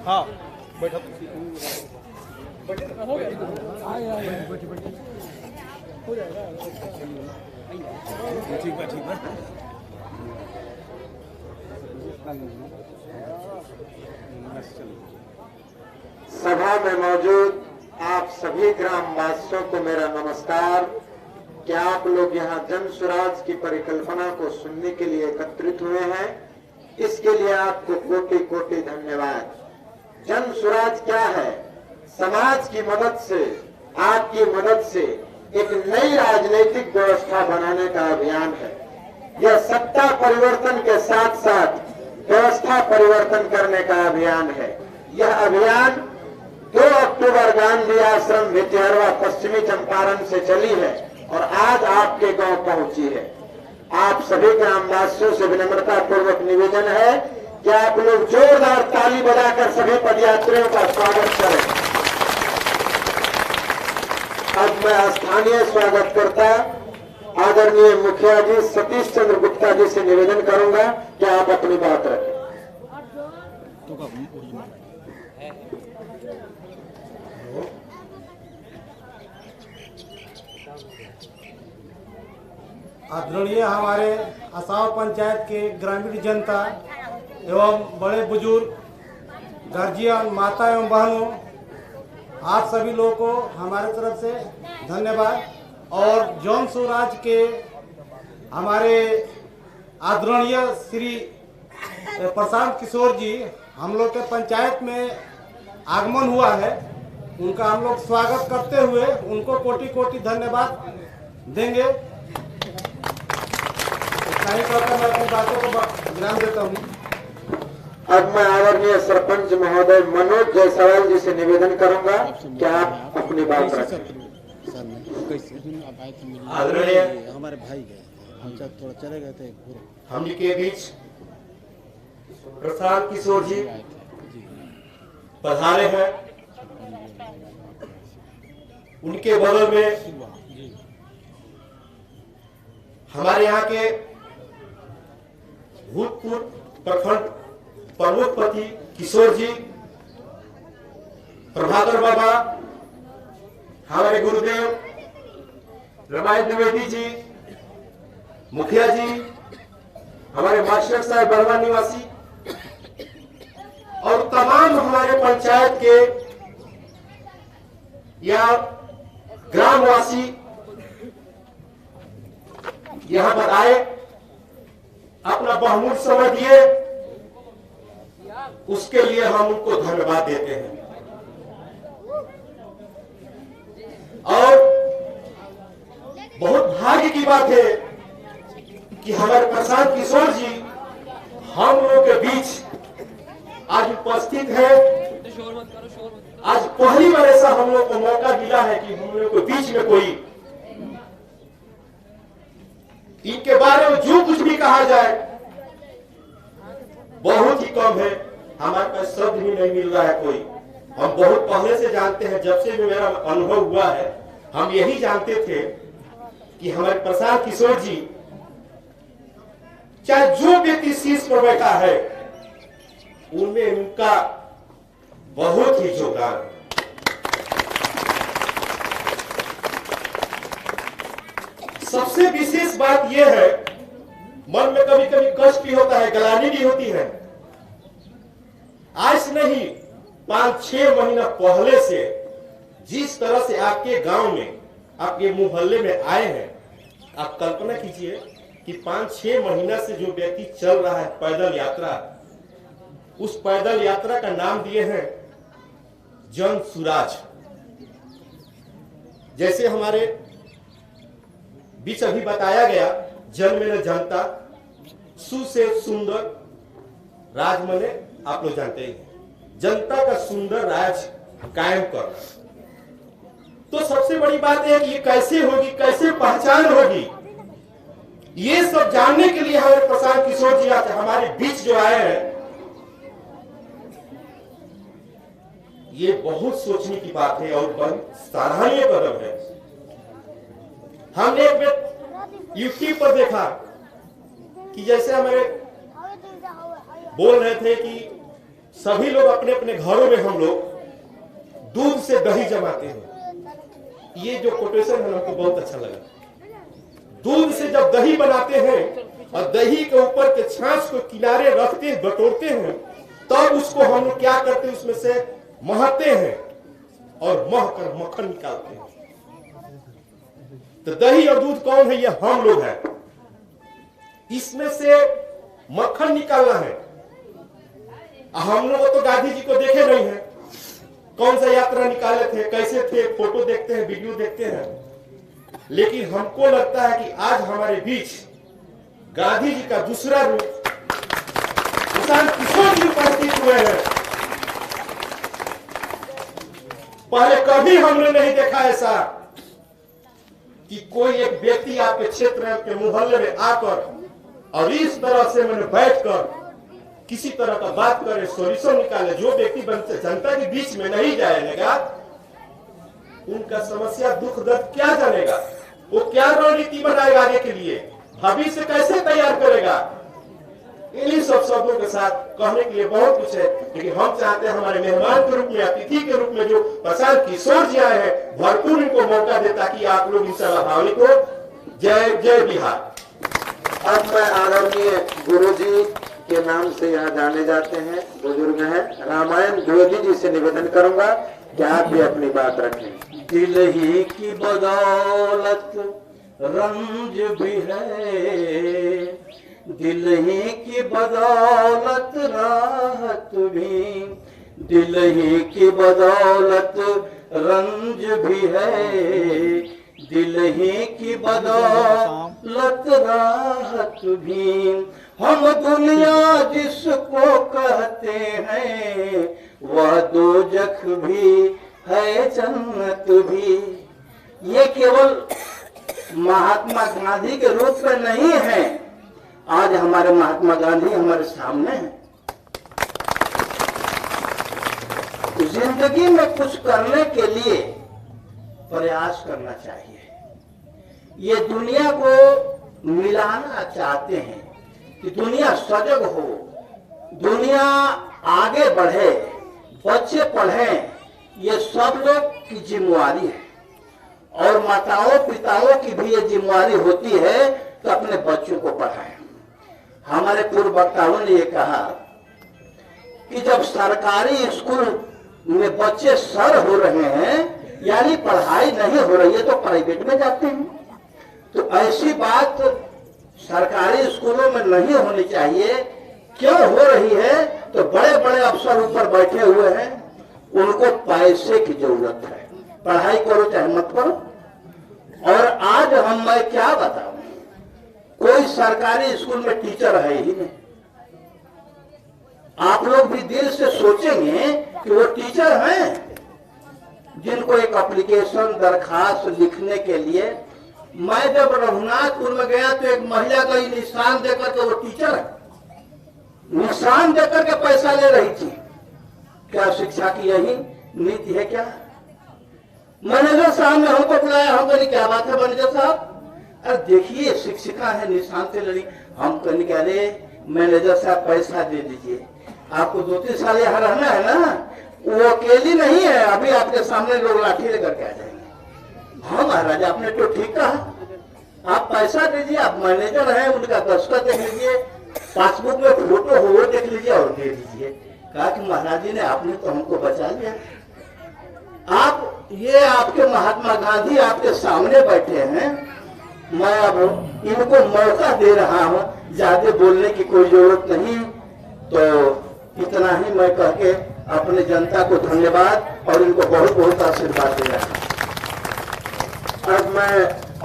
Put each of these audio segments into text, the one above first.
हाँ बैठो ठीक है ठीक है। सभा में मौजूद आप सभी ग्रामवासियों को मेरा नमस्कार। क्या आप लोग यहाँ जन स्वराज की परिकल्पना को सुनने के लिए एकत्रित हुए हैं? इसके लिए आपको कोटि कोटि धन्यवाद। जन स्वराज क्या है? समाज की मदद से, आपकी मदद से एक नई राजनीतिक व्यवस्था बनाने का अभियान है। यह सत्ता परिवर्तन के साथ साथ व्यवस्था परिवर्तन करने का अभियान है। यह अभियान 2 अक्टूबर गांधी आश्रम भितिहरवा पश्चिमी चंपारण से चली है और आज आपके गांव पहुंची है। आप सभी ग्रामवासियों से विनम्रता पूर्वक निवेदन है कि आप लोग जोरदार ताली बजाकर सभी पदयात्रियों का स्वागत करें। अब मैं स्थानीय स्वागतकर्ता आदरणीय मुखिया जी सतीश चंद्र गुप्ता जी से निवेदन करूंगा कि आप अपनी बात रखें। आदरणीय हमारे असाव पंचायत के ग्रामीण जनता एवं बड़े बुजुर्ग, गार्जियन, माता एवं बहनों, आप सभी लोगों को हमारे तरफ से धन्यवाद। और जन स्वराज के हमारे आदरणीय श्री प्रशांत किशोर जी हम लोग के पंचायत में आगमन हुआ है, उनका हम लोग स्वागत करते हुए उनको कोटि कोटि धन्यवाद देंगे। मैं अपनी बातों को विराम देता हूँ। अब मैं आदरणीय सरपंच महोदय मनोज जायसवाल जी से निवेदन करूंगा कि आप अपनी बात रखें। आदरणीय हमारे भाई गए, हम सब थोड़ा चले गए थे। हम के बीच प्रशांत किशोर जी पधारे हैं। उनके बगल में हमारे यहाँ के भूतपूर्व प्रखंड प्रमुखपति किशोर जी, प्रभाकर बाबा, हमारे गुरुदेव रमाई द्विवेदी जी, मुखिया जी, हमारे मास्टर साहब बरवा निवासी और तमाम हमारे पंचायत के या ग्रामवासी यहाँ पर आए, अपना बहुमूल्य समय दिए, उसके लिए हम उनको धन्यवाद देते हैं। और बहुत भाग्य की बात है कि हमारे प्रशांत किशोर जी हम लोगों के बीच आज उपस्थित है। आज पहली बार ऐसा हम लोग को मौका मिला है कि हम लोग के बीच में कोई, इनके बारे में जो कुछ भी कहा जाए बहुत ही कम है, हमारे पास शब्द भी नहीं मिल रहा है कोई। हम बहुत पहले से जानते हैं, जब से भी मेरा अनुभव हुआ है हम यही जानते थे कि हमारे प्रशांत किशोर जी चाहे जो व्यक्ति शीर्ष पर बैठा है उनमें उनका बहुत ही योगदान। सबसे विशेष बात यह है, मन में कभी कभी कष्ट भी होता है, गलानी भी होती है। आज नहीं 5-6 महीना पहले से जिस तरह से आपके गांव में, आपके मोहल्ले में आए हैं, आप कल्पना कीजिए कि 5-6 महीना से जो व्यक्ति चल रहा है पैदल यात्रा, उस पैदल यात्रा का नाम दिए हैं जन स्वराज। जैसे हमारे बीच अभी बताया गया, जन में न जनता, सु से सुंदर, राज मने आप लोग जानते हैं, जनता का सुंदर राज कायम करना। तो सबसे बड़ी बात है कि ये कैसे होगी, कैसे पहचान होगी, ये सब जानने के लिए हमारे प्रशांत किशोर जी आज हमारे बीच जो आए हैं, ये बहुत सोचने की बात है और बहुत सराहनीय कदम है। हमने एक बार यूट्यूब पर देखा कि जैसे हमारे बोल रहे थे कि सभी लोग अपने अपने घरों में हम लोग दूध से दही जमाते हैं। ये जो कोटेशन है हमको बहुत अच्छा लगा। दूध से जब दही बनाते हैं और दही के ऊपर के छाछ को किनारे रखते हैं, बटोरते हैं, तब उसको हम लोग क्या करते हैं, उसमें से महते हैं और मह कर मक्खन निकालते हैं। तो दही और दूध कौन है? ये हम लोग हैं। इसमें से मक्खन निकालना है। हम लोग तो गांधी जी को देखे नहीं है, कौन सा यात्रा निकाले थे, कैसे थे, फोटो देखते हैं, वीडियो देखते हैं। लेकिन हमको लगता है कि आज हमारे बीच गांधी जी का दूसरा रूप प्रशांत किशोर जी उपस्थित हुए हैं। पहले कभी हमने नहीं देखा ऐसा कि कोई एक व्यक्ति आपके क्षेत्र के मोहल्ले में आकर और इस तरह से मैंने बैठकर किसी तरह का बात करे, सॉल्यूशन निकाले। जो व्यक्ति जनता के बीच में नहीं जाएगा, उनका समस्या दुख दर्द क्या जानेगा, वो क्या रणनीति बनाएगा आगे के लिए, भविष्य कैसे तैयार करेगा। इन्हीं सब शब्दों के साथ कहने के लिए बहुत कुछ है, लेकिन हम चाहते हैं हमारे मेहमान के रूप में, अतिथि के रूप में जो प्रशांत किशोर जी आए हैं, भरपूर इनको मौका दे ताकि आप लोग इस भावनिक को जय जय बिहार। अब मैं आदरणीय गुरु जी के नाम से यहाँ जाने जाते हैं, बुजुर्ग हैं, रामायण द्विवेदी जी से निवेदन करूंगा कि आप भी अपनी बात रखें। दिल ही की बदौलत रंज भी है, दिल ही की बदौलत राहत भी, दिल ही की बदौलत रंज भी है, दिल ही की बदौलत राहत भी। हम दुनिया जिसको कहते हैं वह दोजख भी है, जन्नत भी। ये केवल महात्मा गांधी के रूप में नहीं है, आज हमारे महात्मा गांधी हमारे सामने हैं। जिंदगी में कुछ करने के लिए प्रयास करना चाहिए। ये दुनिया को मिलाना चाहते हैं कि दुनिया सजग हो, दुनिया आगे बढ़े, बच्चे पढ़ें, ये सब लोग की जिम्मेवारी है। और माताओं पिताओं की भी ये जिम्मेवारी होती है कि अपने बच्चों को पढ़ाएं। हमारे पूर्व वक्ताओं ने ये कहा कि जब सरकारी स्कूल में बच्चे सर हो रहे हैं, यानी पढ़ाई नहीं हो रही है, तो प्राइवेट में जाते हैं। तो ऐसी बात सरकारी स्कूलों में नहीं होनी चाहिए। क्यों हो रही है? तो बड़े बड़े अफसर ऊपर बैठे हुए हैं, उनको पैसे की जरूरत है। पढ़ाई करो चाहे मत करो। और आज मैं क्या बताऊं, कोई सरकारी स्कूल में टीचर है ही नहीं। आप लोग भी दिल से सोचेंगे कि वो टीचर हैं जिनको एक एप्लीकेशन दरखास्त लिखने के लिए, मैं जब रघुनाथपुर में गया तो एक महिला का निशान देकर के, वो टीचर है, निशान देकर के पैसा ले रही थी। क्या शिक्षा की यही नीति है क्या? मैनेजर साहब ने हमको बुलाया, हम कहने क्या बात है मैनेजर साहब? अरे देखिए शिक्षिका है, निशान से लड़ी। हम कहने क्या, अरे मैनेजर साहब पैसा दे दीजिए, आपको 2-3 साल यहाँ रहना है ना, वो अकेली नहीं है, अभी आपके सामने लोग लाठी लेकर के आ जाएंगे। हाँ महाराज आपने तो ठीक कहा, आप पैसा दीजिए, आप मैनेजर हैं, उनका दस्तखत देख लीजिए, पासबुक में फोटो हो वो देख लीजिए और दे दीजिए। कहा कि महाराज जी ने, आपने तो हमको बचा लिया। आप ये आपके महात्मा गांधी आपके सामने बैठे हैं, मैं अब इनको मौका दे रहा हूं, ज्यादा बोलने की कोई जरूरत नहीं। तो इतना ही मैं कह के अपने जनता को धन्यवाद और इनको बहुत बहुत आशीर्वाद दे रहा हूं। अब मैं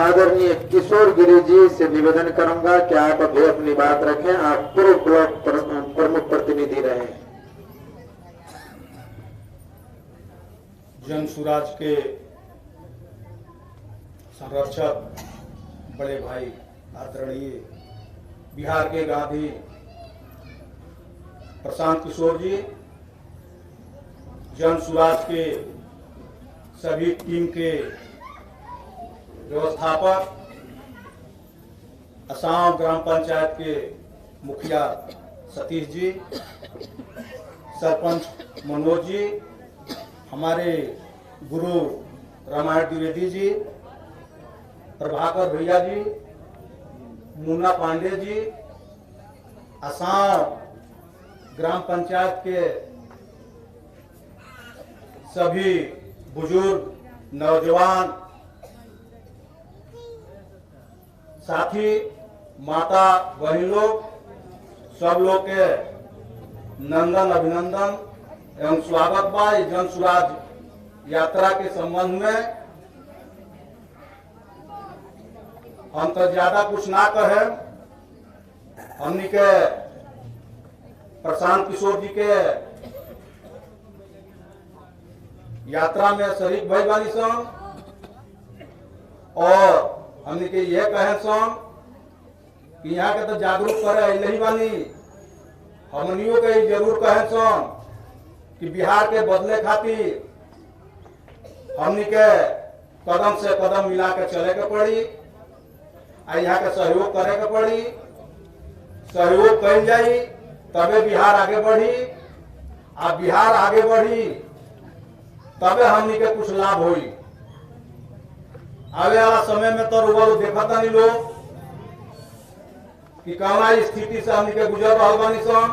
आदरणीय किशोर गिरी जी से निवेदन करूंगा कि आप अभी अपनी बात रखें। आप पूर्व ब्लॉक प्रमुख प्रतिनिधि रहे। जन सुराज के संरक्षक बड़े भाई आदरणीय बिहार के गांधी प्रशांत किशोर जी, जन सुराज के सभी टीम के व्यवस्थापक, असम ग्राम पंचायत के मुखिया सतीश जी, सरपंच मनोज जी, हमारे गुरु रामायण द्विवेदी जी, प्रभाकर भैया जी, मुन्ना पांडे जी, असम ग्राम पंचायत के सभी बुजुर्ग, नौजवान साथी, माता बहन लोग, सब लोग के नंदन अभिनंदन एवं स्वागत बा। जन सुराज यात्रा के संबंध में हम तो ज्यादा कुछ ना कहे, हमनी के प्रशांत किशोर जी के यात्रा में शरीक भाई बानी सन और हमनी के यह कहे सन कि यहाँ के तो जागरूक करे नहीं बानी, हमनियों के जरूर कहे सन कि बिहार के बदले खातिर हमनी के कदम से कदम मिला के चले के पड़ी, आ यहाँ के सहयोग करे के पड़ी। सहयोग कल जाई तबे बिहार आगे बढ़ी, आ बिहार आगे बढ़ी तबे हमनी के कुछ लाभ होई। आवे वाला समय में तो रुआ देखा नहीं लोग कि कौना स्थिति से हमनी के गुजर रहा बानी सन।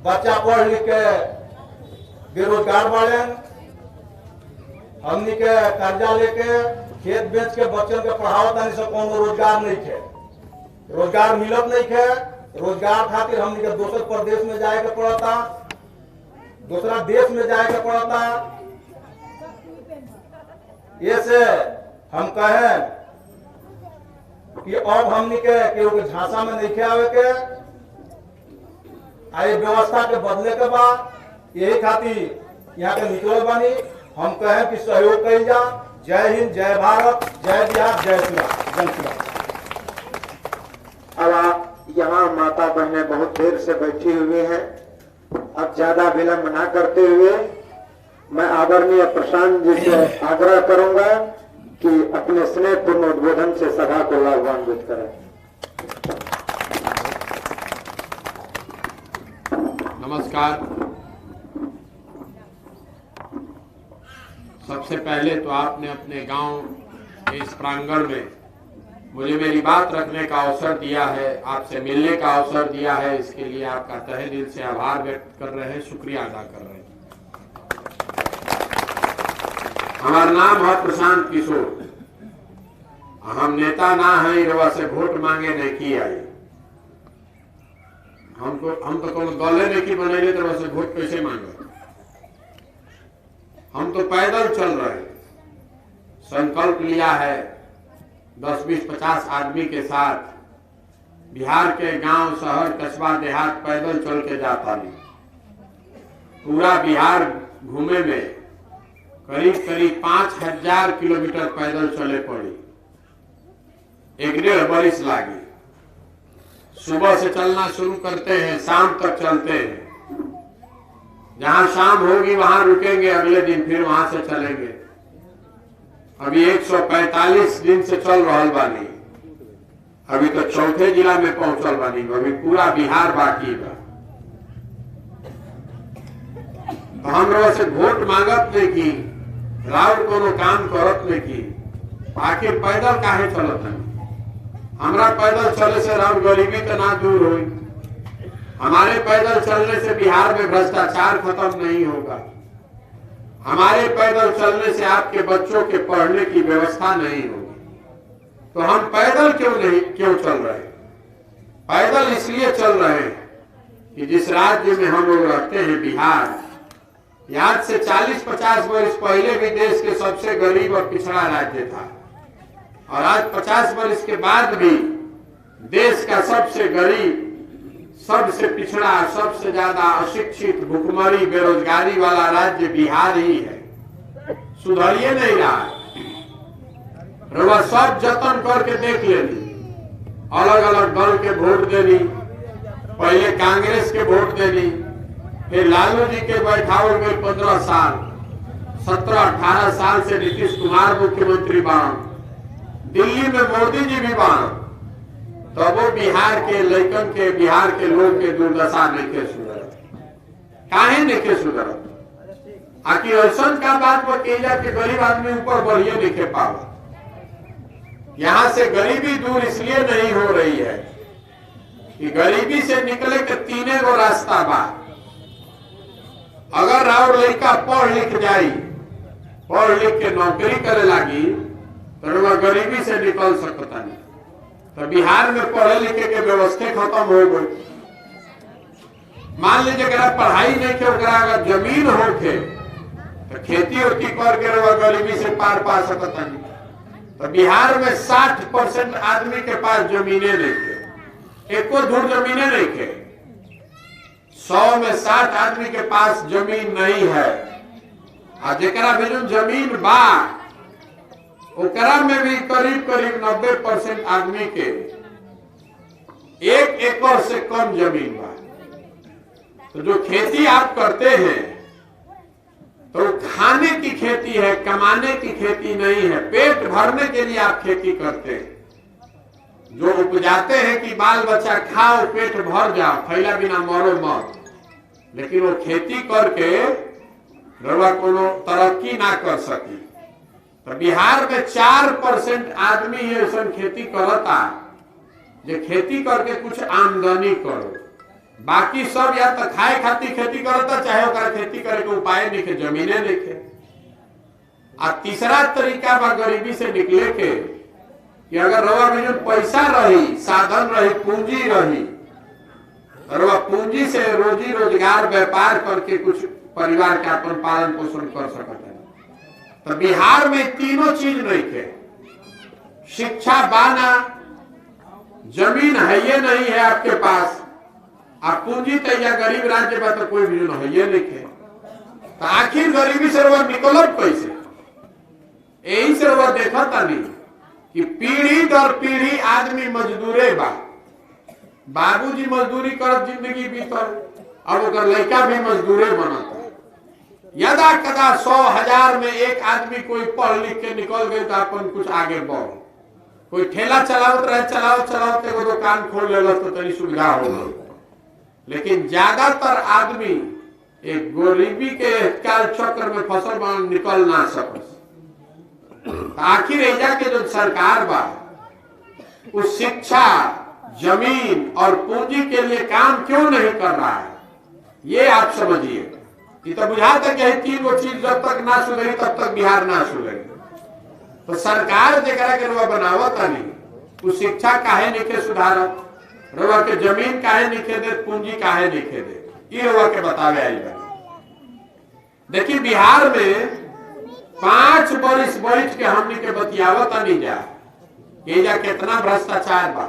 बच्चा पढ़ लिख के बेरोजगार बाड़े, हमनी के कर्जा लेके खेत बेच के बच्चन के पढ़ावत नहीं सब, कोनो रोजगार नहीं है, रोजगार मिलत नहीं है। रोजगार खातिर हमनी के दूसरे प्रदेश में जाए के पड़ता, दूसरा देश में जाए के पड़ता। ये से हम कहें कि अब हमनी के केहू के झांसा में नहीं आवे के, आई व्यवस्था के बदले के बाद यही खातिर यहाँ के निकल बानी। हम कहें कि सहयोग कल जा। जय हिंद, जय भारत, जय बिहार, जय सुराज, जन सुराज। अब यहाँ माता बहनें बहुत देर से बैठी हुई हैं। अब ज्यादा विलंब ना करते हुए मैं आदरणीय प्रशांत जी से आग्रह करूंगा कि अपने स्नेहपूर्ण उद्बोधन से सभा को लाभान्वित करें। नमस्कार। सबसे पहले तो आपने अपने गांव के इस प्रांगण में मुझे मेरी बात रखने का अवसर दिया है, आपसे मिलने का अवसर दिया है, इसके लिए आपका तहे दिल से आभार व्यक्त कर रहे हैं, शुक्रिया अदा कर रहे हैं। हमारा नाम है प्रशांत किशोर, हम नेता ना है रवा से वोट मांगे नहीं की आई। हम तो कोनो दले नहीं की बने तो से वोट कैसे मांगे। हम तो पैदल चल रहे हैं, संकल्प लिया है 10, 20, 50 आदमी के साथ बिहार के गांव, शहर, कस्बा, देहात पैदल चल के जाता नहीं। पूरा बिहार घूमे में करीब 5000 किलोमीटर पैदल चले पड़ी, 1.5 बरिस लागी। सुबह से चलना शुरू करते हैं, शाम तक चलते हैं। जहां शाम होगी वहां रुकेंगे, अगले दिन फिर वहां से चलेंगे। अभी 145 दिन से चल रहा बानी, अभी तो चौथे जिला में पहुंचल बानी, अभी पूरा बिहार बाकी बा। तो हम लोग से वोट मांगत नहीं की, राउर कोनो काम करत नहीं की, आखिर पैदल काहे चलत नहीं। हमरा पैदल चलने से राउर गरीबी तो ना दूर हुई, हमारे पैदल चलने से बिहार में भ्रष्टाचार खत्म नहीं होगा, हमारे पैदल चलने से आपके बच्चों के पढ़ने की व्यवस्था नहीं होगी। तो हम पैदल क्यों चल रहे हैं? पैदल इसलिए चल रहे हैं कि जिस राज्य में हम लोग रहते हैं बिहार, आज से 40-50 वर्ष पहले भी देश के सबसे गरीब और पिछड़ा राज्य था, और आज 50 वर्ष के बाद भी देश का सबसे गरीब, सबसे पिछड़ा, सबसे ज्यादा अशिक्षित, भुखमरी, बेरोजगारी वाला राज्य बिहार ही है। सुधरिए नहीं रहा है। रवा सब जतन करके देख लेनी, अलग अलग दल के वोट देनी, पहले कांग्रेस के वोट देनी, फिर लालू जी के बैठाओ गए 15 साल, 17-18 साल से नीतीश कुमार मुख्यमंत्री बाण, दिल्ली में मोदी जी भी बाण, तो वो बिहार के लड़कन के, बिहार के लोग के दुर्दशा नहीं के सुधरत, काहे नहीं के सुधरत। आखिर ऐसा का बात बतेजा कि गरीब आदमी ऊपर बढ़िया नहीं के पावा। यहां से गरीबी दूर इसलिए नहीं हो रही है कि गरीबी से निकले के 3 गो रास्ता बा। अगर और लड़का पढ़ लिख जाई, पढ़ लिख के नौकरी करे लागी तो वह गरीबी से निकल सकता नहीं। तो बिहार में पढ़े लिखे के व्यवस्था खत्म हो गई। मान लीजिए अगर पढ़ाई नहीं के, अगर जमीन होके तो खेती उती करके वह गरीबी से पार पा सकता नहीं। तो बिहार में 60% आदमी के पास जमीने नहीं थे, एको धूर जमीने नहीं थे। 100 में 60 आदमी के पास जमीन नहीं है। और जेकरा भी जमीन बा ओकरा में भी करीब करीब 90% आदमी के 1 एकड़ से कम जमीन बा। तो जो खेती आप करते हैं तो खाने की खेती है, कमाने की खेती नहीं है। पेट भरने के लिए आप खेती करते हैं। जो उपजाते हैं कि बाल बच्चा खाओ, पेट भर जाओ, खैला बिना मरो मत, लेकिन वो खेती करके रवा कोनो तरक्की ना कर सकी। तो बिहार में 4% आदमी ही ऐसा खेती करता जो खेती करके कुछ आमदनी करो। बाकी सब या तो खाए खातिर खेती करता, चाहे ओकरा खेती करे के उपाय नहीं के, जमीने नहीं के। आ तीसरा तरीका बा गरीबी से निकले के कि अगर रवा में जो पैसा रही, साधन रही, पूंजी रही, रवा पूंजी से रोजी रोजगार व्यापार करके कुछ परिवार का अपन पालन पोषण कर सकता है। तो बिहार में तीनों चीज नहीं थे। शिक्षा बाना, जमीन है ये नहीं है आपके पास, आप पूंजी तैयार गरीब राज्य में तो कोई भी है ये नहीं है। तो आखिर गरीबी से वह निकलब कैसे? यही से वह देखा था नहीं कि पीढ़ी दर पीढ़ी आदमी मजदूरे बा। बाबूजी मजदूरी कर जिंदगी बीतल, अब ओकर लड़का भी मजदूरे बनता। यदा कदा 100,000 में एक आदमी कोई पढ़ लिख के निकल गए तो अपन कुछ आगे बढ़। कोई ठेला चलावत रहे, चलावत एगो दुकान खोल ले तो तनी सुविधा हो गई। लेकिन ज्यादातर आदमी एक गरीबी के काल चक्र में फसल बन निकल ना सकस। आखिर एजा के जो सरकार बा उस शिक्षा, जमीन और पूंजी के लिए काम क्यों नहीं कर रहा है, ये आप समझिए। ये तो बुझाता कि 3 गो चीज जब तक ना सुधरी तब तक बिहार ना सुधरी। तो सरकार जरा के रुआ बनावत नहीं, उस शिक्षा काहे नहीं के सुधारत, रुआ के जमीन काहे नहीं के दे, पूंजी काहे नहीं के दे, ये रुआ के बतावे आई बात। देखिए बिहार में 5 बरिस बैठ के हमनी के बतियावत नहीं जा, एजा कितना भ्रष्टाचार बा,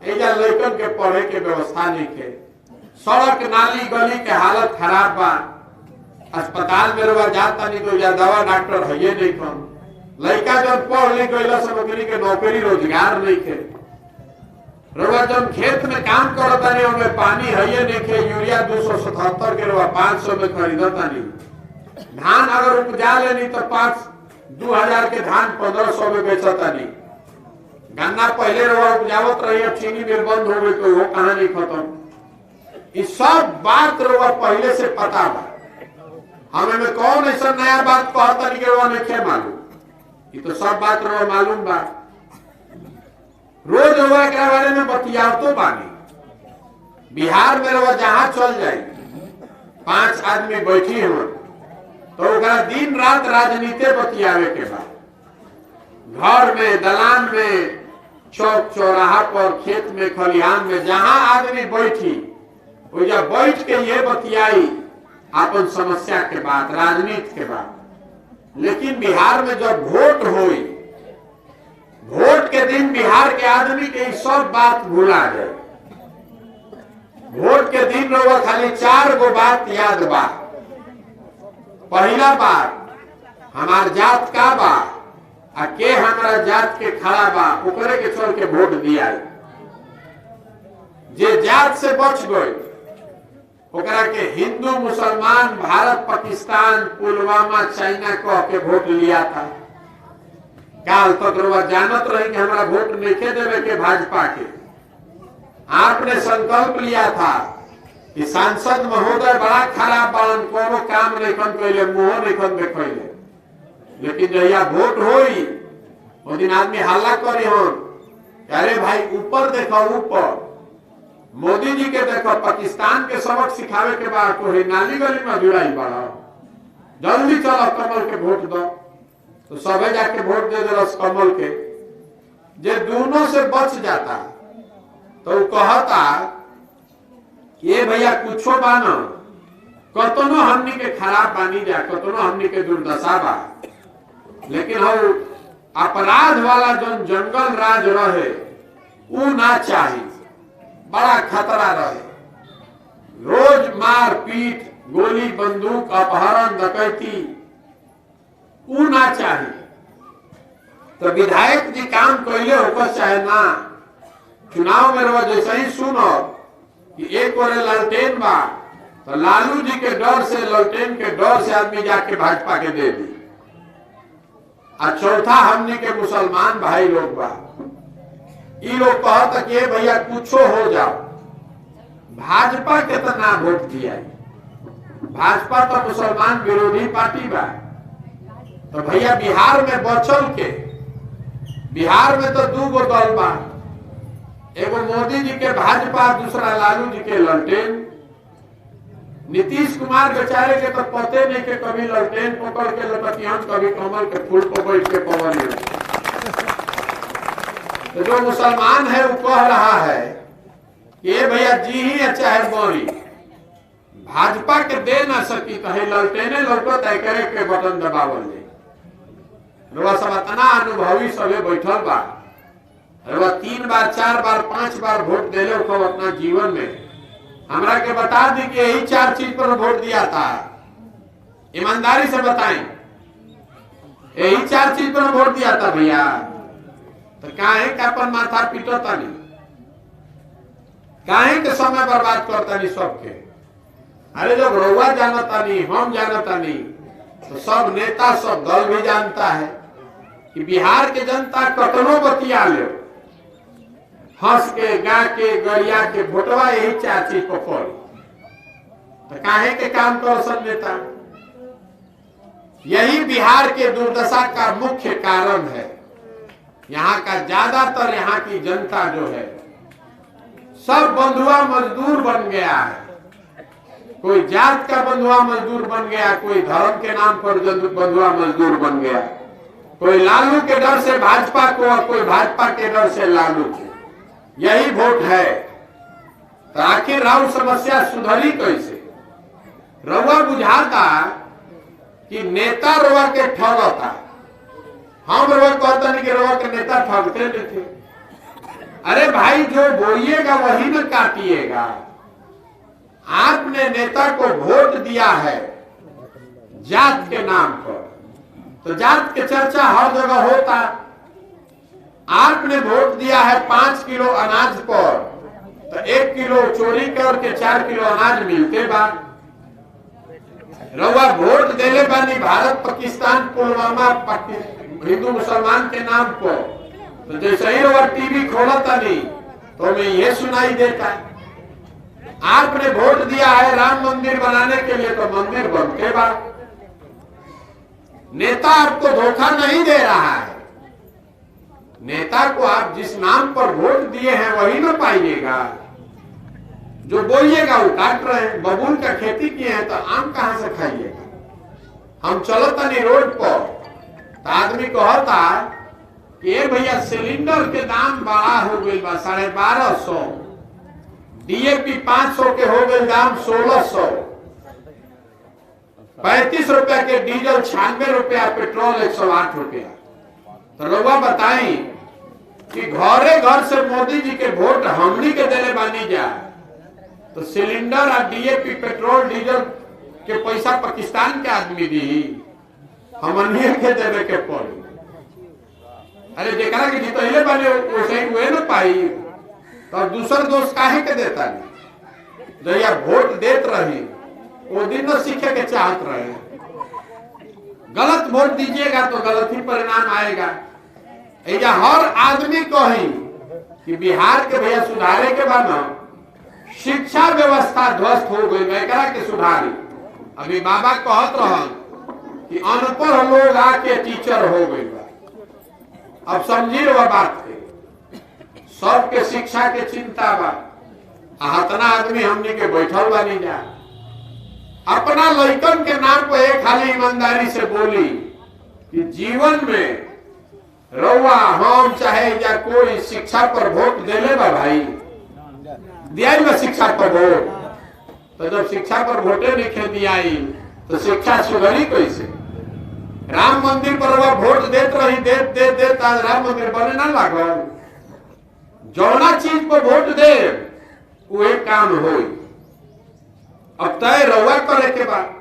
एजा लड़कन के पढ़े के व्यवस्था नहीं के, सड़क नाली गली के हालत खराब बा, अस्पताल में रुआ जाता नहीं तो या दवा डॉक्टर है ये नहीं कम, लड़का जब पढ़ लिख गई सब के नौकरी रोजगार नहीं के, रुआ जब खेत में काम करता नहीं उनमें पानी है ये नहीं के, यूरिया 277 के रुआ 500 में खरीदता नहीं, धान अगर उपजा लेनी तो 2000 के धान 1500 में बेचता नहीं, गन्ना पहले रुआ उपजावत रही है, चीनी मिल बंद हो गई तो वो कहानी खत्म। इस सब बात रुआ पहले से पता बा, हमें कौन ऐसा नया बात कहता नहीं रुआ नहीं मालूम, ये तो सब बात रुआ मालूम बा। रोज रुआ के बारे में बतियावतो बानी। बिहार में रुआ जहां चल जाए 5 आदमी बैठी हो तो दिन रात राजनीति बतियावे के बाद, घर में, दलान में, चौक चौराहा पर, खेत में, खलिहान में, जहां आदमी बैठी वजह बैठ के ये बतियाई अपन समस्या के बाद, राजनीति के बाद। लेकिन बिहार में जब वोट हुई, वोट के दिन बिहार के आदमी के सब बात भूला जाए। वोट के दिन लोग खाली 4 गो बात याद बा। पहला बात हमार जात का बा, आ के हमारा जात के खड़ा बा ओकरे के चल के वोट दिया। जे जात से बच गए ओकरा के हिंदू मुसलमान भारत पाकिस्तान पुलवामा चाइना कह के वोट लिया था। काल तक जानत रही कि हमारा वोट नहीं देवे के भाजपा के। आपने संकल्प लिया था कि सांसद महोदय बड़ा खराब बालन, कोनो काम नहीं कैले, मुंह नहीं देखले, लेकिन जहिया वोट होई वो दिन आदमी हल्ला करी हम, अरे भाई ऊपर देखो, ऊपर मोदी जी के देखो, पाकिस्तान के सबक सिखावे के बाद तो नाली गली में जुड़ाई बड़ा, जल्दी चलो कमल के वोट दो। तो सबे जाके वोट दे दिलस कमल के। जे दोनों से बच जाता तो कहता ये भैया कुछो बानो, कतनो हमनी के खराब बानी जा, कतनो हमनी के दुर्दशा बा, लेकिन हम अपराध वाला जो जंगल राज रहे ऊ ना चाहिए, बड़ा खतरा रहे। रोज मार पीट, गोली बंदूक, अपहरण, डकैती ऊ ना चाहिए। तो विधायक जी काम कैले होकर चाहे ना, चुनाव में रहो जैसे ही सुनो कि एक ओरे लालटेन बा, तो लालू जी के डर से, लालटेन के डर से आदमी जाके भाजपा के दे दी। और चौथा हमने के मुसलमान भाई लोग बा, ये लोग कहता कि भैया कुछो हो जाओ, भाजपा के तो ना वोट दिया। भाजपा तो मुसलमान विरोधी पार्टी बा। तो भैया बिहार में बचल के, बिहार में तो दू गो दल बा, एगो मोदी जी के भाजपा, दूसरा लालू जी के लालटेन। नीतीश कुमार बेचारे के तो पते नहीं के कभी लालटेन पकड़ के लपटियान, कभी कमल के फूल पर बैठ के पवन। तो जो मुसलमान है वो कह रहा है कि ये भैया जी ही चाहे बोरी, भाजपा के दे ना सकी, कहे लालटेने लौटो तय करे के बटन दबावल ले। रउआ सब इतना अनुभवी सबे बैठल बा, रउआ 3 बार 4 बार 5 बार वोट देले हो अपना जीवन में। हमरा के बता दी कि यही 4 चीज पर वोट दिया था, ईमानदारी से बताएं, यही 4 चीज पर वोट दिया था भैया। तो काहे के अपन माथा पीटता नहीं, काहे के समय बर्बाद करता नहीं सबके। अरे जब रउआ जानता नहीं, हम जानता नहीं, तो सब नेता, सब दल भी जानता है कि बिहार के जनता कतनो बतिया ले, हंस के, गा के, गरिया के वोटवा यही 4 चीज पर पड़ी। तो काहे के काम कर सब नेता। यही बिहार के दुर्दशा का मुख्य कारण है। यहाँ का ज्यादातर, यहाँ की जनता जो है सब बंधुआ मजदूर बन गया है। कोई जात का बंधुआ मजदूर बन गया, कोई धर्म के नाम पर बंधुआ मजदूर बन गया, कोई लालू के डर से भाजपा को और कोई भाजपा के डर से लालू को। यही वोट है। तो आखिर राउर समस्या सुधरी कैसे? रउआ बुझाता कि नेता रउआ के ठगता, हम रउआ कहता नहीं कि रउआ के नेता ठगते नहीं थे। अरे भाई जो बोइएगा वही न काटिएगा। आपने नेता को वोट दिया है जात के नाम पर, तो जात के चर्चा हर जगह होता। आपने वोट दिया है 5 किलो अनाज पर, तो 1 किलो चोरी करके 4 किलो अनाज मिलते बा। रउआ वोट देले बानी भारत पाकिस्तान पुलवामा हिंदू मुसलमान के नाम पर, तो जैसे ही रउआ टीवी खोलता नहीं तो हमें ये सुनाई देता। आपने वोट दिया है राम मंदिर बनाने के लिए, तो मंदिर बनते बा। नेता आपको धोखा नहीं दे रहा है। नेता को आप जिस नाम पर वोट दिए हैं वही ना पाइएगा। जो बोइएगा वो काट रहे हैं। बबूल का खेती किए हैं तो आम कहां से खाइएगा? हम चलता नहीं रोड पर तो आदमी कहता कि भैया सिलेंडर के दाम बड़ा हो गई बा 1250, डीएपी 500 के हो गए दाम 1600, 35 रुपया के डीजल, 96 रुपया पेट्रोल, 108 रुपया। तो रउआ बताई कि घरे घर से मोदी जी के वोट हमनी के देने बानी जा, तो सिलेंडर और डीएपी पेट्रोल डीजल के पैसा पाकिस्तान के आदमी दी, हमनिए के देवे के पड़ी। अरे जेकरा के जीतले बानी वैसे हुए न पाई, तो दूसर दोस्त काहे के देता नहीं। जहिया वोट देत रही वो दिन न सीखे के चाहत रहे। गलत वोट दीजिएगा तो गलत ही परिणाम आएगा। ऐजा हर आदमी कही कि बिहार के भैया सुधारे के बाद शिक्षा व्यवस्था ध्वस्त हो गई, एकरा के सुधारी। अभी बाबा कहत रहन कि अनपढ़ लोग आके टीचर हो गई बा। अब समझी रहा बात के, सबके शिक्षा के चिंता बा। हतना आदमी हमने के बैठल बानी जा, अपना लइकन के नाम पे एक खाली ईमानदारी से बोली कि जीवन में रउआ हम चाहे या कोई शिक्षा पर वोट देले बा भाई, दिया बा शिक्षा पर वोट। तो जब शिक्षा पर वोटे नहीं दियाई तो शिक्षा सुधरी कैसे? राम मंदिर पर वोट देत रही, देत आज राम मंदिर बने ना लागल। जौना चीज पर वोट दे वो एक काम हो। अब तय रउआ करे के बाद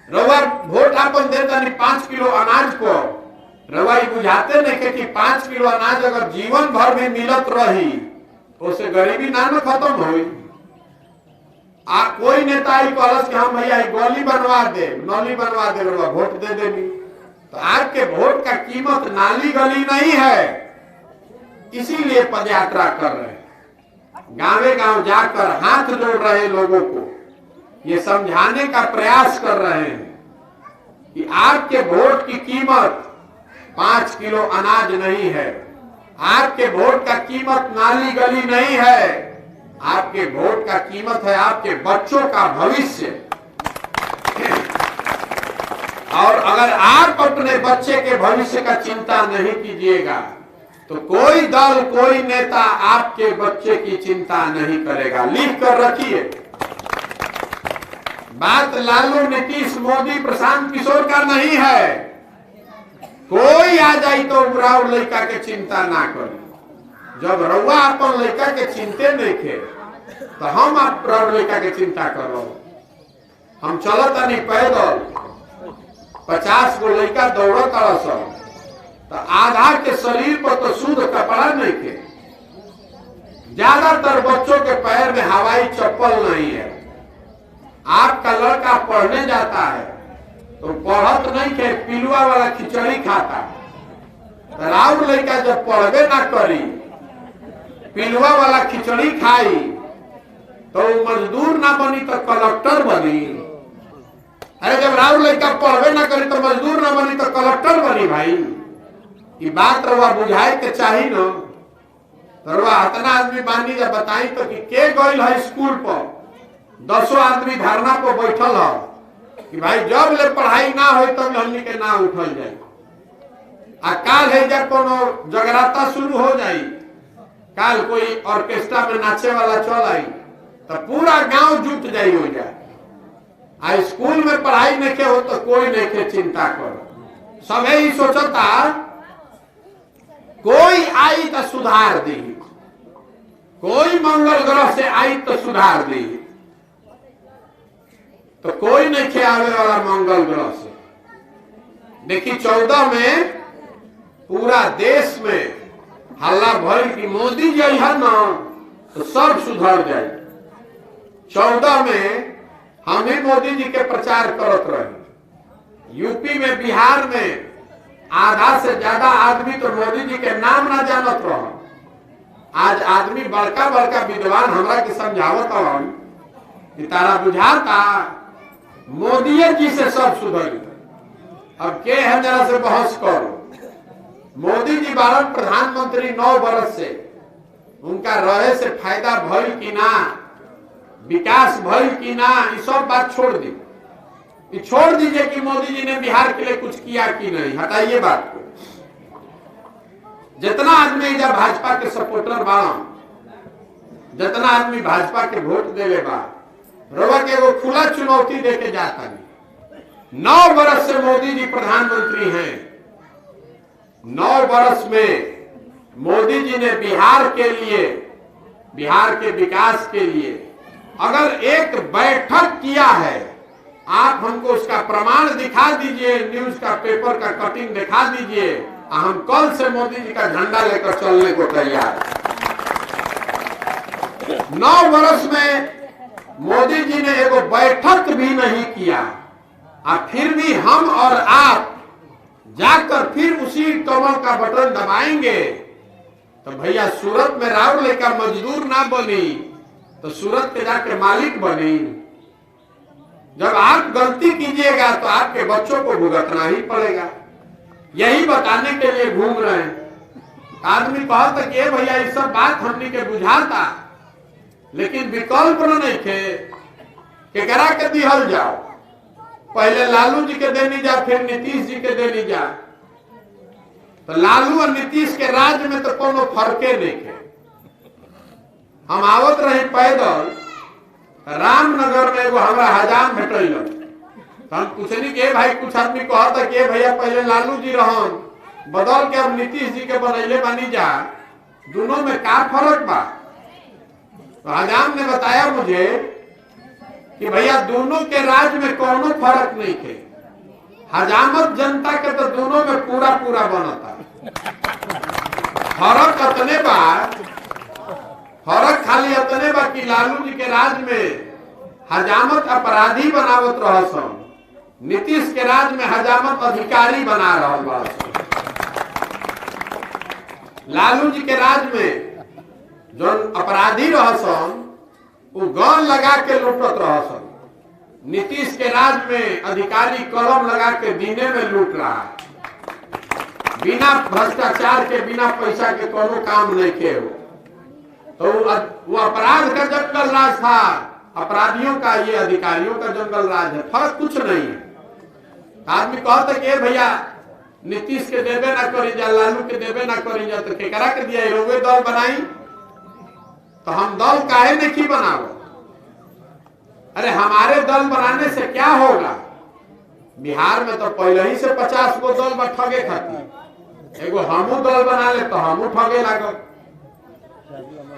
रउआ वोट अपन देता नहीं 5 किलो अनाज को, रउआ बुझाते नहीं कि 5 किलो अनाज अगर जीवन भर में मिलत रही उससे गरीबी ना न खत्म हुई। कोई नेता ही कहलस कि हम भैया गली बनवा दे, नली बनवा दे, वोट दे देनी। तो आपके वोट का कीमत नाली गली नहीं है, इसीलिए पदयात्रा कर रहे हैं। गांवे गांव जाकर हाथ जोड़ रहे लोगों को ये समझाने का प्रयास कर रहे हैं कि आपके वोट की कीमत 5 किलो अनाज नहीं है, आपके वोट का कीमत नाली गली नहीं है, आपके वोट का कीमत है आपके बच्चों का भविष्य। और अगर आप अपने बच्चे के भविष्य का चिंता नहीं कीजिएगा तो कोई दल कोई नेता आपके बच्चे की चिंता नहीं करेगा। लिख कर रखिए, बात लालू, नीतीश, मोदी, प्रशांत किशोर का नहीं है। कोई आ जाए तो उमराव लड़का के चिंता ना करे। जब रउआ अपन लड़का के चिंते नहीं खे तो हम आप लड़का के चिंता करो। हम चलत नहीं पैदल, 50 गो लड़का दौड़त तो आधा के शरीर पर तो शुद्ध कपड़ा नहीं थे। ज्यादातर बच्चों के पैर में हवाई चप्पल नहीं है। आपका लड़का पढ़ने जाता है तो पढ़त नहीं थे, पिलुआ वाला खिचड़ी खाता। राउर लड़का जब पढ़बे ना करी, पिलुआ वाला खिचड़ी खाई तो मजदूर ना बनी तो कलेक्टर बनी। अरे जब राउर लड़का पढ़बे ना करी तो मजदूर ना बनी तो कलेक्टर बनी। भाई ये बात रवा बुझाए के चाहिए न। रवा इतना आदमी बानी जब बताई तो कि के गइल है स्कूल पर, 10 आदमी धरना पर बैठल है कि भाई जब ले पढ़ाई ना हो तब हमनी के ना उठल जाए। आ काल है जब कोनो जगराता शुरू हो जाई, काल कोई ऑर्केस्ट्रा में नाचे वाला चल आई तो पूरा गांव जुट जाई हो जाए। आ स्कूल में पढ़ाई नहीं के हो तो कोई नहीं के चिंता करो। सबे ही सोचता कोई आई तो सुधार दी, कोई मंगल ग्रह से आई तो सुधार दी, तो कोई नहीं खे आवे वाला मंगल ग्रह से। देखिए 14 में पूरा देश में हल्ला भर की मोदी जी है ना तो सब सुधर जाए। 14 में हम ही मोदी जी के प्रचार करत रहे। यूपी में, बिहार में आधा से ज्यादा आदमी तो मोदी जी के नाम ना जानत रहो। आज आदमी बड़का बड़का विद्वान हमरा के समझावत कि तारा बुझाता मोदी जी से सब सुधरी। अब के है जरा से बहस करो। मोदी जी बारह प्रधानमंत्री 9 वर्ष से, उनका रहे से फायदा भइल कि ना, विकास भइल कि ना, ये सब बात छोड़ दी। छोड़ दीजिए कि मोदी जी ने बिहार के लिए कुछ किया कि नहीं, हटाइए बात को। जितना आदमी जब भाजपा के सपोर्टर बा, जितना आदमी भाजपा के वोट देले बा, रवा के वो खुला चुनौती देके जाता नहीं। 9 वर्ष से मोदी जी प्रधानमंत्री हैं। 9 वर्ष में मोदी जी ने बिहार के लिए, बिहार के विकास के लिए अगर एक बैठक किया है, आप हमको उसका प्रमाण दिखा दीजिए, न्यूज का पेपर का कटिंग दिखा दीजिए, हम कल से मोदी जी का झंडा लेकर चलने को तैयार। 9 वर्ष में मोदी जी ने एगो बैठक भी नहीं किया, और फिर भी हम और आप जाकर फिर उसी कमल का बटन दबाएंगे तो भैया सूरत में राव लेकर मजदूर ना बनी तो सूरत के जाके मालिक बनी। जब आप गलती कीजिएगा तो आपके बच्चों को भुगतना ही पड़ेगा। यही बताने के लिए घूम रहे हैं। आदमी कहता कि भैया ये सब बात हमने के बुझाता, लेकिन विकल्प नहीं थे कि करा के दिहल जाओ। पहले लालू जी के देनी जा, फिर नीतीश जी के देनी जा। तो लालू और नीतीश के राज्य में तो कोनो फर्के नहीं है। हम आवत रही पैदल, रामनगर में एगो हमारा हजाम भेटल, तो हम पूछनी के भाई, कुछ आदमी कहता कि भैया पहले लालू जी रहन, बदल के अब नीतीश जी के बनैले बनी जा, दोनों में का फर्क बा? तो हजाम ने बताया मुझे कि भैया दोनों के राज्य में कोनो फर्क नहीं है। हजामत जनता के तो दोनों में पूरा पूरा बनता। फर्क अतने बा, फर्क खाली अतने बा कि लालू जी के राज्य में हजामत अपराधी बनावत रहसन, नीतीश के राज्य में हजामत अधिकारी बना रहल बा। लालू जी के राज्य में जो अपराधी रहसन वो गन लगा के लूटत रहसन, नीतीश के राज्य में अधिकारी कलम लगा के दीने में लूट रहा है। बिना भ्रष्टाचार के, बिना पैसा के कोनो काम नहीं के हो। तो वो अपराध का जंगल राज था, अपराधियों का ये अधिकारियों का जंगल राज है। फर्क कुछ नहीं है। आदमी कहता कि भैया नीतीश के देवे ना करी जा, लालू के देवे ना करी जा, तो केकरा के दिया रोगे दल बनाई? तो हम दल काहे नहीं बनाओ? अरे हमारे दल बनाने से क्या होगा? बिहार में तो पहले ही से 50 गो दल ठगे खाती, एगो हमू दल बना ले तो हमू ठगे लागल।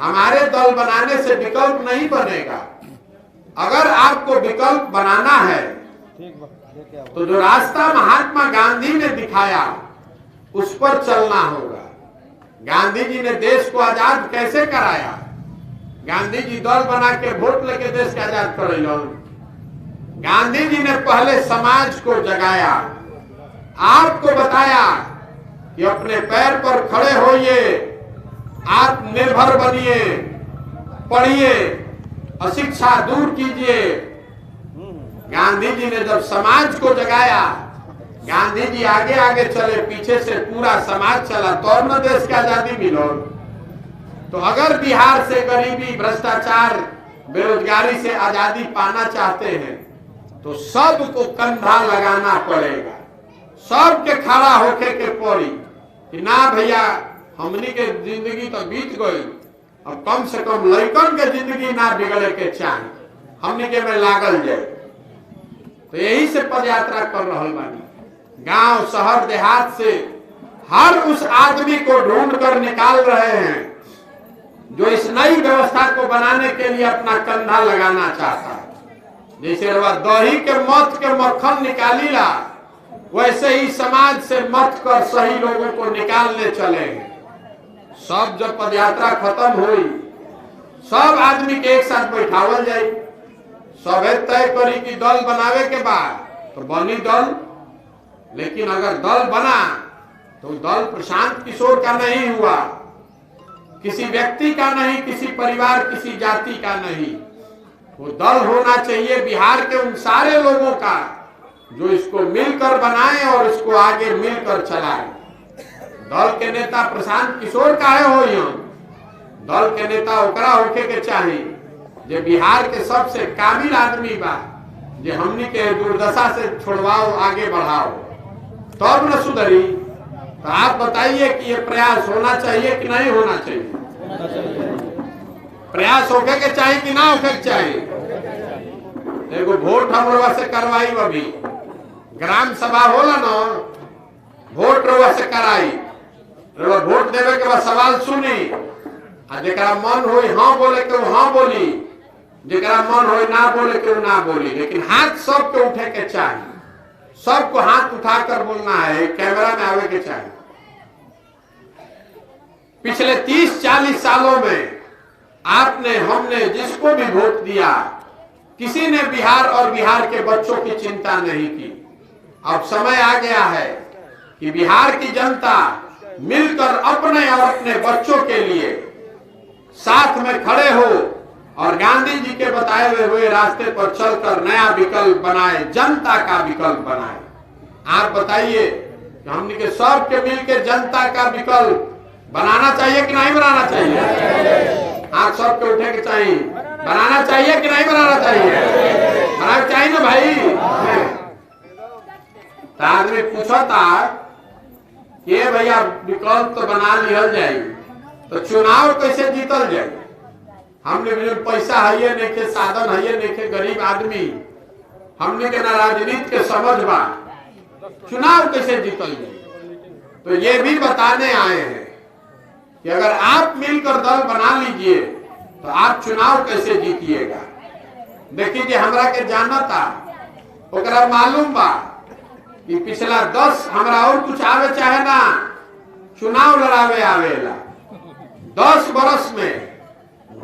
हमारे दल बनाने से विकल्प नहीं बनेगा। अगर आपको विकल्प बनाना है तो जो रास्ता महात्मा गांधी ने दिखाया उस पर चलना होगा। गांधी जी ने देश को आजाद कैसे कराया? गांधी जी दल बना के वोट लेके देश को आजाद करेलन। गांधी जी ने पहले समाज को जगाया, आपको बताया कि अपने पैर पर खड़े होइए, आत्मनिर्भर बनिए, पढ़िए, अशिक्षा दूर कीजिए। गांधी जी ने जब समाज को जगाया, गांधी जी आगे आगे चले, पीछे से पूरा समाज चला, तो न देश की आजादी मिलो। तो अगर बिहार से गरीबी, भ्रष्टाचार, बेरोजगारी से आजादी पाना चाहते हैं तो सबको कंधा लगाना पड़ेगा, सबके खड़ा होके के पड़ी कि ना भैया हमनी के जिंदगी तो बीत गई, अब कम से कम लड़कन के जिंदगी ना बिगड़े के चाहे, हमनी के में लागल जाए। तो यही से पदयात्रा कर रहा बानी। गांव, शहर, देहात से हर उस आदमी को ढूंढ कर निकाल रहे हैं जो इस नई व्यवस्था को बनाने के लिए अपना कंधा लगाना चाहता है। जैसे दही के मथ के मक्खन निकाली ला, वैसे ही समाज से मथ कर सही लोगों को निकालने चलेंगे। सब जब पदयात्रा खत्म हुई, सब आदमी के एक साथ बैठावल जाए, सबे तय करी कि दल बनावे के बाद तो बनी दल। लेकिन अगर दल बना तो दल प्रशांत किशोर का नहीं हुआ, किसी व्यक्ति का नहीं, किसी परिवार, किसी जाति का नहीं। वो दल होना चाहिए बिहार के उन सारे लोगों का जो इसको मिलकर बनाए और इसको आगे मिलकर चलाए। दल के नेता प्रशांत किशोर काहे हो? दल के नेता ओकरा होके के चाहिए जे बिहार के सबसे काबिल आदमी बा, जे हमनी के दुर्दशा से छोड़वाओ, आगे बढ़ाओ, तब न सुधरी। तो आप बताइए कि ये प्रयास होना चाहिए कि नहीं होना चाहिए? प्रयास होके के चाहिए कि ना होके के चाहिए? एगो वोट हम रवा से करवाई, अभी ग्राम सभा होला ना, वोट रवा से कराई, वोट देवे के बाद सवाल सुनी, जरा मन हो हाँ बोले के वो हाँ बोली, जरा मन हो ना बोले के वो ना बोली। लेकिन हाथ सबके उठे के चाहिए, सबको हाथ उठाकर बोलना है, कैमरा में आवे के चाहिए। पिछले 30-40 सालों में आपने, हमने जिसको भी वोट दिया किसी ने बिहार और बिहार के बच्चों की चिंता नहीं की। अब समय आ गया है कि बिहार की जनता मिलकर अपने और अपने बच्चों के लिए साथ में खड़े हो और गांधी जी के बताए हुए रास्ते पर चलकर नया विकल्प बनाए, जनता का विकल्प बनाए। आप बताइए कि हमने के सब के मिलकर जनता का विकल्प बनाना चाहिए कि नहीं बनाना चाहिए? आप सबके उठे के चाहिए, बनाना चाहिए कि नहीं बनाना चाहिए? बनाना चाहिए ना भाई। तो आदमी पूछा था कि भैया विकल्प तो बना लिया जाए, तो चुनाव कैसे जीतल जाए? हमने भी पैसा है नहीं के, साधन है नहीं के, गरीब आदमी, हमने के ना राजनीति के समझ बा, चुनाव कैसे जीतल जाए? तो ये भी बताने आए हैं कि अगर आप मिलकर दल बना लीजिए तो आप चुनाव कैसे जीतिएगा। देखिए हमरा के जाना था, ओकरा मालूम बा कि पिछला 10 हमरा और कुछ आवे चाहे ना, चुनाव लड़ावे आवेला। 10 वर्ष में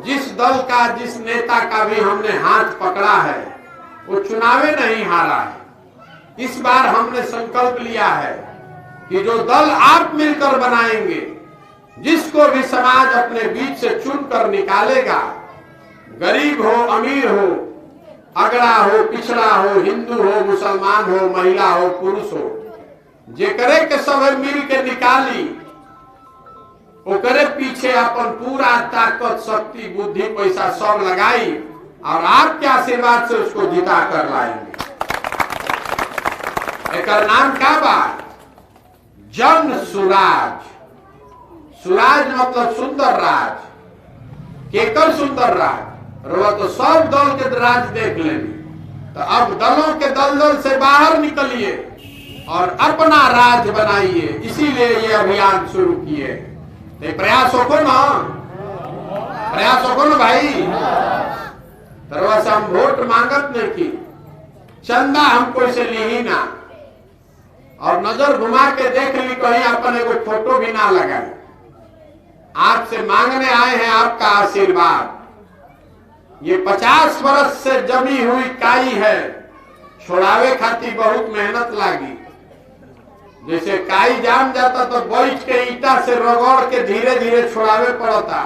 जिस दल का, जिस नेता का भी हमने हाथ पकड़ा है वो चुनावे नहीं हारा है। इस बार हमने संकल्प लिया है कि जो दल आप मिलकर बनाएंगे, जिसको भी समाज अपने बीच से चुनकर निकालेगा, गरीब हो अमीर हो, अगड़ा हो पिछड़ा हो, हिंदू हो मुसलमान हो, महिला हो पुरुष हो, जेकरे के सब मिल के निकाली, ओकरे पीछे अपन पूरा ताकत शक्ति बुद्धि पैसा सब लगाई और आपके आशीर्वाद से उसको जिता कर लाएंगे। एक नाम का बा जन सुराज। सुराज मतलब सुंदर राज। केकर सुंदर राज? रोवा तो सब दल के राज देख लेंगे, तो अब दलों के दलदल से बाहर निकलिए और अपना राज बनाइए। इसीलिए ये अभियान शुरू किए। तो प्रयास हो ना, प्रयास हो ना भाई। तरवा से हम वोट मांगत नहीं की, चंदा हमको इसे ली ही ना, और नजर घुमा के देख ली कहीं अपन एगो फोटो भी ना लगाए। आपसे मांगने आए हैं आपका आशीर्वाद। ये 50 वर्ष से जमी हुई काई है, छोड़ावे खातिर बहुत मेहनत लागी। जैसे काई जाम जाता तो बैठ के ईटा से रगड़ के धीरे धीरे छोड़ावे पड़ता,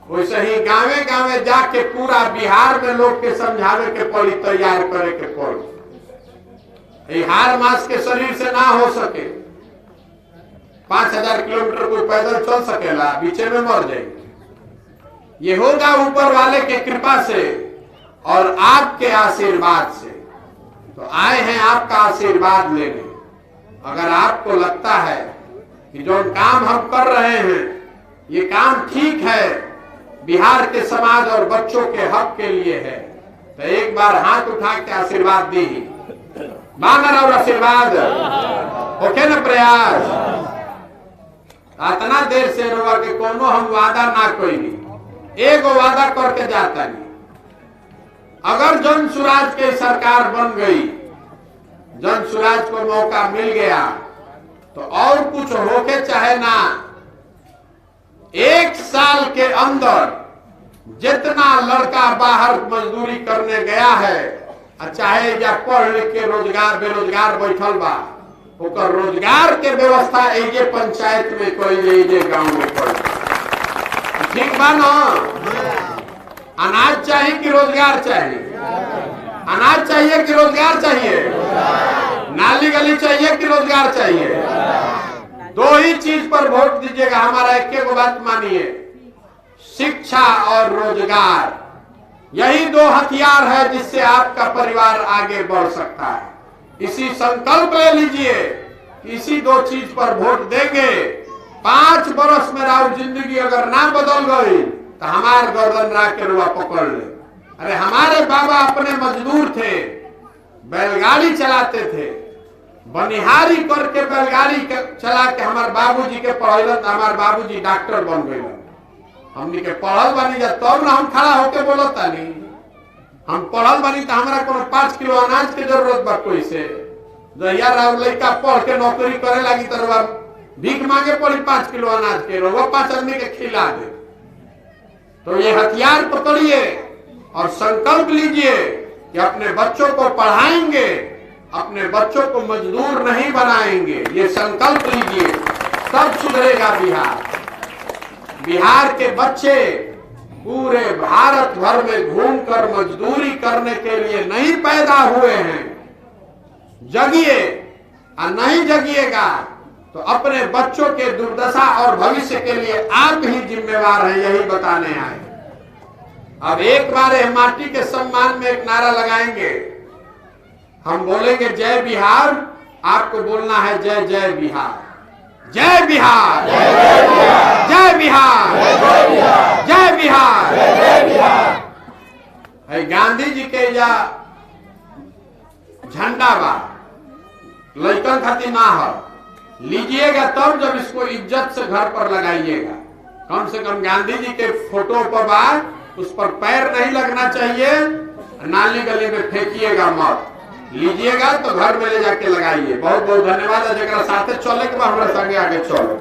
वैसे ही गांवे गांवे जाके पूरा बिहार में लोग के समझावे के पड़ी, तैयार करे के पड़ी। हार मास के शरीर से ना हो सके। 5000 किलोमीटर कोई पैदल चल सकेला, बीचे में मर जाएंगे। ये होगा ऊपर वाले के कृपा से और आपके आशीर्वाद से। तो आए हैं आपका आशीर्वाद लेने। अगर आपको लगता है कि जो काम हम कर रहे हैं ये काम ठीक है, बिहार के समाज और बच्चों के हक के लिए है, तो एक बार हाथ उठा के आशीर्वाद दी। मांगर और आशीर्वाद ओके ना? प्रयास इतना देर से रोवा के कोनो हम वादा ना कोई नहीं, एगो वादा करके जाता नहीं। अगर जन सुराज की सरकार बन गई, जन सुराज को मौका मिल गया, तो और कुछ होके चाहे ना, 1 साल के अंदर जितना लड़का बाहर मजदूरी करने गया है, चाहे या पढ़ लिख के रोजगार बेरोजगार बैठल बा, ओकर रोजगार के व्यवस्था एजे पंचायत में कोई एजे गांव में कोई। ठीक बा ना? अनाज चाहिए कि रोजगार चाहिए? अनाज चाहिए कि रोजगार चाहिए? नाली गली चाहिए कि रोजगार चाहिए? दो ही चीज पर वोट दीजिएगा। हमारा एक बात मानिए, शिक्षा और रोजगार, यही 2 हथियार है जिससे आपका परिवार आगे बढ़ सकता है। इसी संकल्प ले लीजिए, इसी 2 चीज पर वोट देंगे। 5 बरस में राव जिंदगी अगर ना बदल गई तो हमारे गर्दन रा के रुआ पकड़ ले। अरे हमारे बाबा अपने मजदूर थे, बैलगाड़ी चलाते थे, बनिहारी करके बैलगाड़ी चला के हमारे बाबूजी के पढ़ेलन, हमारे बाबूजी डॉक्टर बन गए। हमनी के पढ़ल बनी जा तब ना हम खड़ा होके बोलता नहीं। हम पढ़ल बनी तो हमारा कोनो 5 किलो अनाज के जरूरत बा कोई से। जहिया राव लड़का पढ़ के नौकरी करे लगी तो भीख मांगे पड़ी 5 किलो अनाज के, वो 5 आदमी के खिला दे। तो ये हथियार पकड़िए और संकल्प लीजिए कि अपने बच्चों को पढ़ाएंगे, अपने बच्चों को मजदूर नहीं बनाएंगे, ये संकल्प लीजिए, तब सुधरेगा बिहार। बिहार के बच्चे पूरे भारत भर में घूमकर मजदूरी करने के लिए नहीं पैदा हुए हैं। जगिए, और नहीं जगिएगा तो अपने बच्चों के दुर्दशा और भविष्य के लिए आप ही जिम्मेवार हैं, यही बताने आए। अब एक बार माटी के सम्मान में एक नारा लगाएंगे, हम बोलेंगे जय बिहार, आपको बोलना है जय जय बिहार, जय बिहार, जय बिहार, जय बिहार। गांधी जी के या झंडा बा लड़कन खातिर ना हो, लीजिएगा तब जब इसको इज्जत से घर पर लगाइएगा। कम से कम गांधी जी के फोटो पर बा, उस पर पैर नहीं लगना चाहिए, नाली गली में फेंकिएगा मत, लीजिएगा तो घर में ले जाके लगाइए। बहुत बहुत धन्यवाद। जरा साथे चले के बाद हमारे संगे आगे चलो।